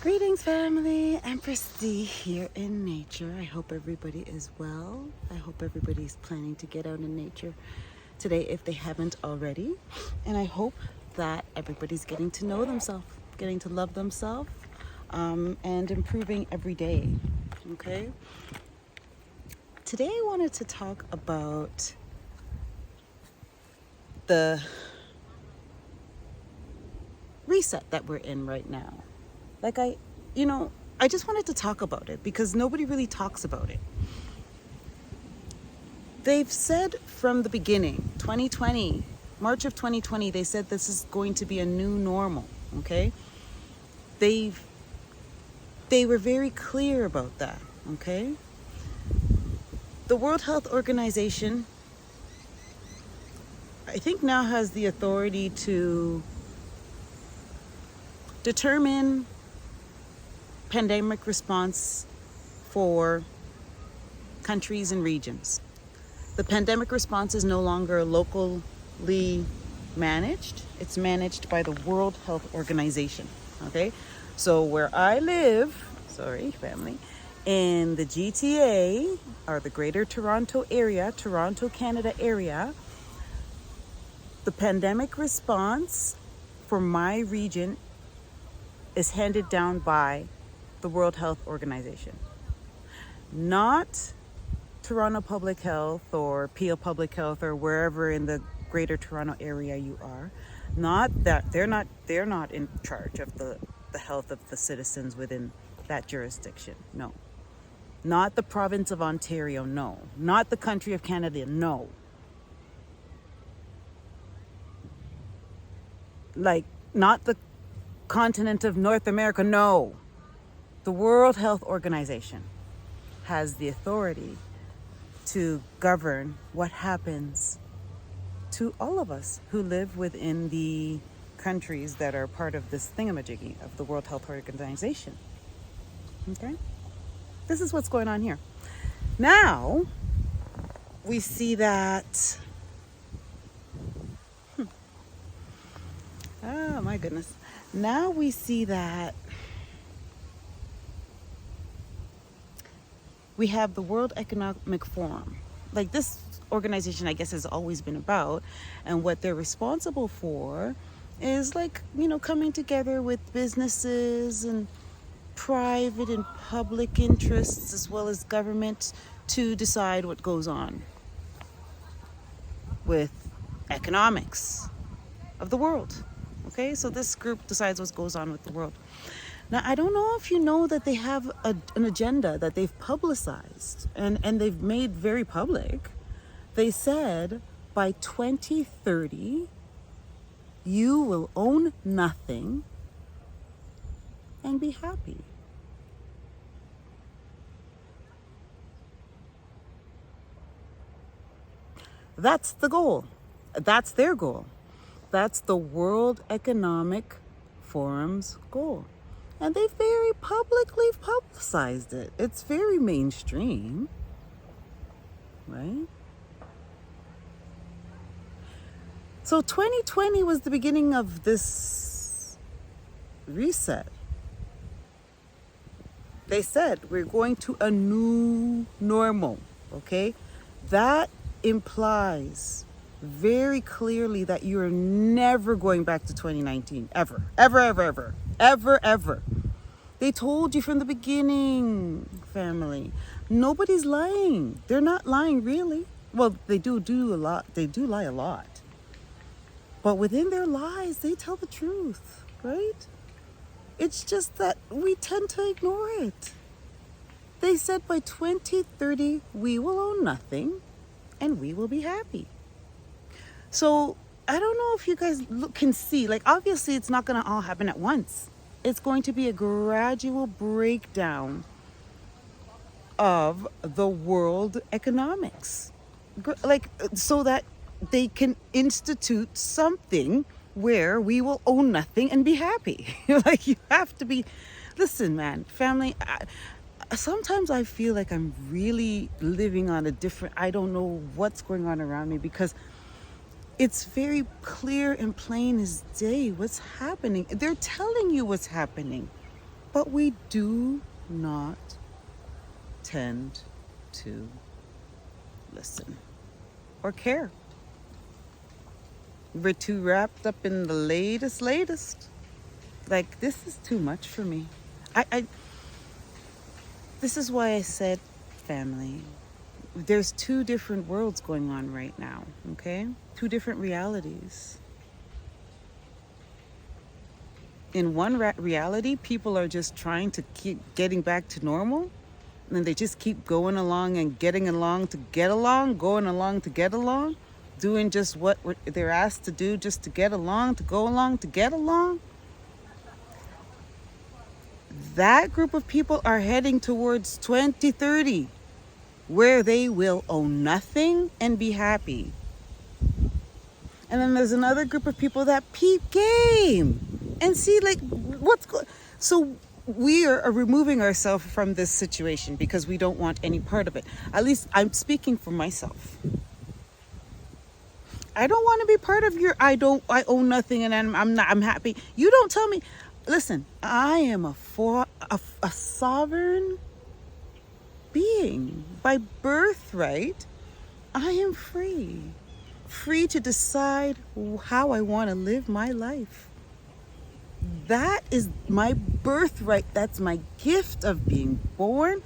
Greetings, family. Empress D here in nature. I hope everybody is well. I hope everybody's planning to get out in nature today if they haven't already. And I hope that everybody's getting to know themselves, getting to love themselves, and improving every day. Okay? Today I wanted to talk about the reset that we're in right now. I just wanted to talk about it because nobody really talks about it. They've said from the beginning, 2020, March of 2020, they said this is going to be a new normal, okay? They were very clear about that, okay? The World Health Organization, I think, now has the authority to determine pandemic response for countries and regions. The pandemic response is no longer locally managed. It's managed by the World Health Organization, okay? So where I live, family, in the GTA, or the Greater Toronto Area, Toronto, Canada area, the pandemic response for my region is handed down by the World Health Organization. Not Toronto Public Health or Peel Public Health or wherever in the Greater Toronto Area you are. Not that they're not in charge of the health of the citizens within that jurisdiction. No. Not the province of Ontario, no. Not the country of Canada, no. Not the continent of North America, no. The World Health Organization has the authority to govern what happens to all of us who live within the countries that are part of this thingamajiggy of the World Health Organization. Okay? This is what's going on here. Now, we see that... Oh, my goodness. Now we see that we have the World Economic Forum. Like, this organization, I guess, has always been about, and what they're responsible for is coming together with businesses and private and public interests as well as government to decide what goes on with economics of the world. Okay, so this group decides what goes on with the world. Now, I don't know if you know that they have an agenda that they've publicized and they've made very public. They said by 2030, you will own nothing and be happy. That's the goal. That's their goal. That's the World Economic Forum's goal. And they very publicly publicized it. It's very mainstream, right? So 2020 was the beginning of this reset. They said we're going to a new normal, okay? That implies very clearly that you're never going back to 2019, ever. They told you from the beginning, family. Nobody's lying. They're not lying, really. Well, they do a lot. They do lie a lot. But within their lies, they tell the truth, right? It's just that we tend to ignore it. They said by 2030, we will own nothing and we will be happy. So I don't know if you guys can see, obviously it's not going to all happen at once. It's going to be a gradual breakdown of the world economics. So that they can institute something where we will own nothing and be happy. You have to be... Listen, man, family, sometimes I feel like I'm really living on a different... I don't know what's going on around me because it's very clear and plain as day what's happening. They're telling you what's happening. But we do not tend to listen or care. We're too wrapped up in the latest. Like, this is too much for me. This is why I said, family, there's two different worlds going on right now, okay? Two different realities. In one reality, people are just trying to keep getting back to normal. And they just keep going along and getting along to get along, going along to get along, doing just what they're asked to do just to get along, to go along, to get along. That group of people are heading towards 2030, where they will own nothing and be happy. And then there's another group of people that peep game and see like what's going. So we are removing ourselves from this situation because we don't want any part of it. At least I'm speaking for myself. I don't want to be part of your I own nothing and I'm happy. You don't tell me. Listen, I am a sovereign being. By birthright, I am free. Free to decide how I want to live my life. That is my birthright. That's my gift of being born.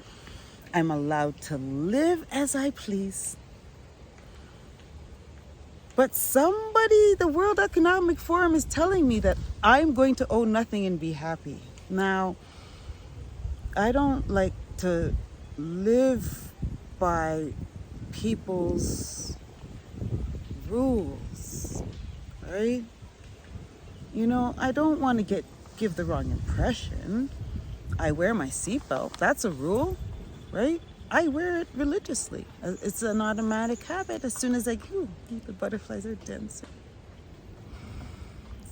I'm allowed to live as I please. But somebody, the World Economic Forum is telling me that I'm going to own nothing and be happy. Now, I don't like to live by people's rules, right? You know, I don't want to give the wrong impression. I wear my seatbelt. That's a rule, right? I wear it religiously. It's an automatic habit. As soon as the butterflies are dancing.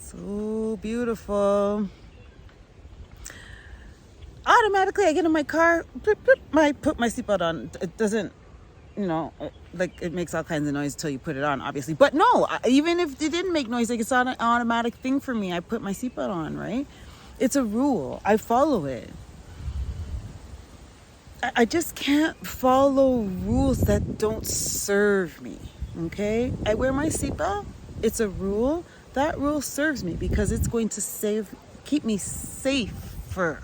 So beautiful. Automatically, I get in my car, I put my seatbelt on. It doesn't, like it makes all kinds of noise until you put it on, obviously. But no, even if it didn't make noise, like it's not an automatic thing for me. I put my seatbelt on, right? It's a rule. I follow it. I just can't follow rules that don't serve me, okay? I wear my seatbelt. It's a rule. That rule serves me because it's going to keep me safer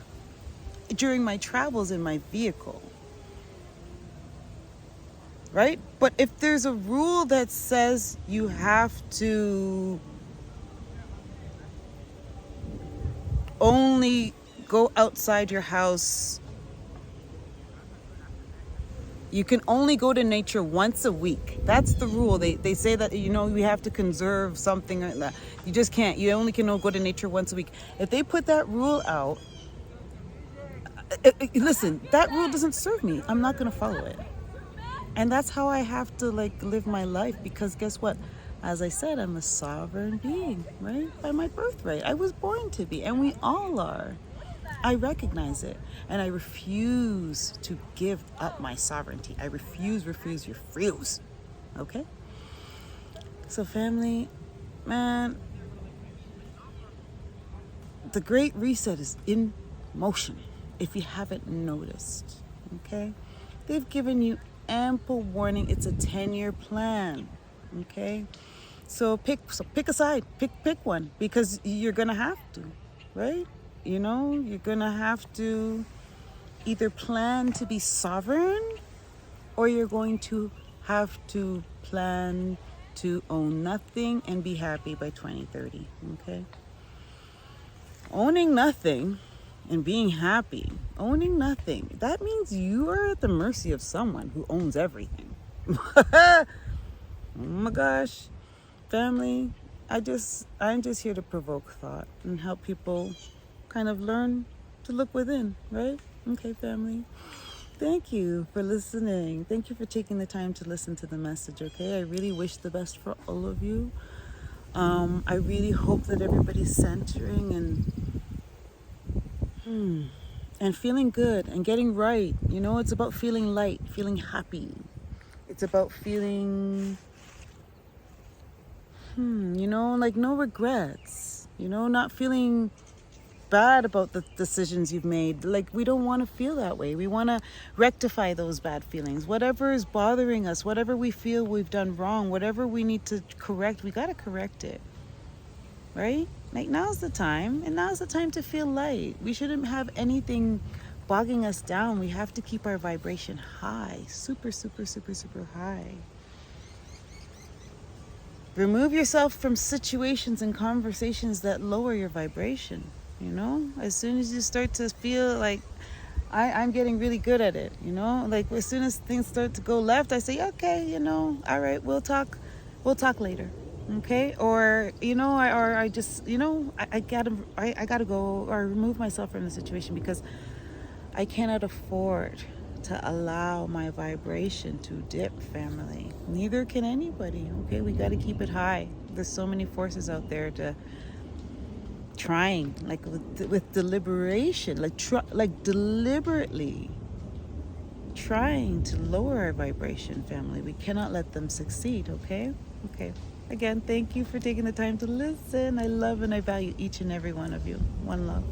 during my travels in my vehicle, right? But if there's a rule that says you have to only go outside your house, you can only go to nature once a week. That's the rule. They say that, we have to conserve something like that. You just can't. You only can go to nature once a week. If they put that rule out, listen, that rule doesn't serve me. I'm not going to follow it. And that's how I have to live my life, because guess what? As I said, I'm a sovereign being, right? By my birthright. I was born to be, and we all are. I recognize it, and I refuse to give up my sovereignty. I refuse, okay? So family, man, the Great Reset is in motion, if you haven't noticed, okay? They've given you ample warning. It's a 10-year plan, okay? So pick a side, pick one, because you're gonna have to, right? You're gonna have to either plan to be sovereign, or you're going to have to plan to own nothing and be happy by 2030, okay? Owning nothing and being happy, that means you are at the mercy of someone who owns everything. Oh my gosh, family, I'm just here to provoke thought and help people kind of learn to look within, right? Okay, family. Thank you for listening. Thank you for taking the time to listen to the message, okay? I really wish the best for all of you. I really hope that everybody's centering and feeling good and getting right. It's about feeling light, feeling happy. It's about feeling, no regrets. Not feeling bad about the decisions you've made. Like, we don't want to feel that way. We want to rectify those bad feelings. Whatever is bothering us, whatever we feel we've done wrong, whatever we need to correct, we got to correct it. Right? Like, now's the time, and now's the time to feel light. We shouldn't have anything bogging us down. We have to keep our vibration high, super, super, super, super high. Remove yourself from situations and conversations that lower your vibration. You know, as soon as you start to feel like I'm getting really good at it, you know, like as soon as things start to go left, I say, okay, you know, all right, we'll talk later. Okay. Or, you know, I just, you know, I gotta go or remove myself from the situation because I cannot afford to allow my vibration to dip, family. Neither can anybody. Okay, we got to keep it high. There's so many forces out there to trying, like with deliberation, like deliberately trying to lower our vibration, family. We cannot let them succeed. Okay. Again, thank you for taking the time to listen. I love and I value each and every one of you. One love.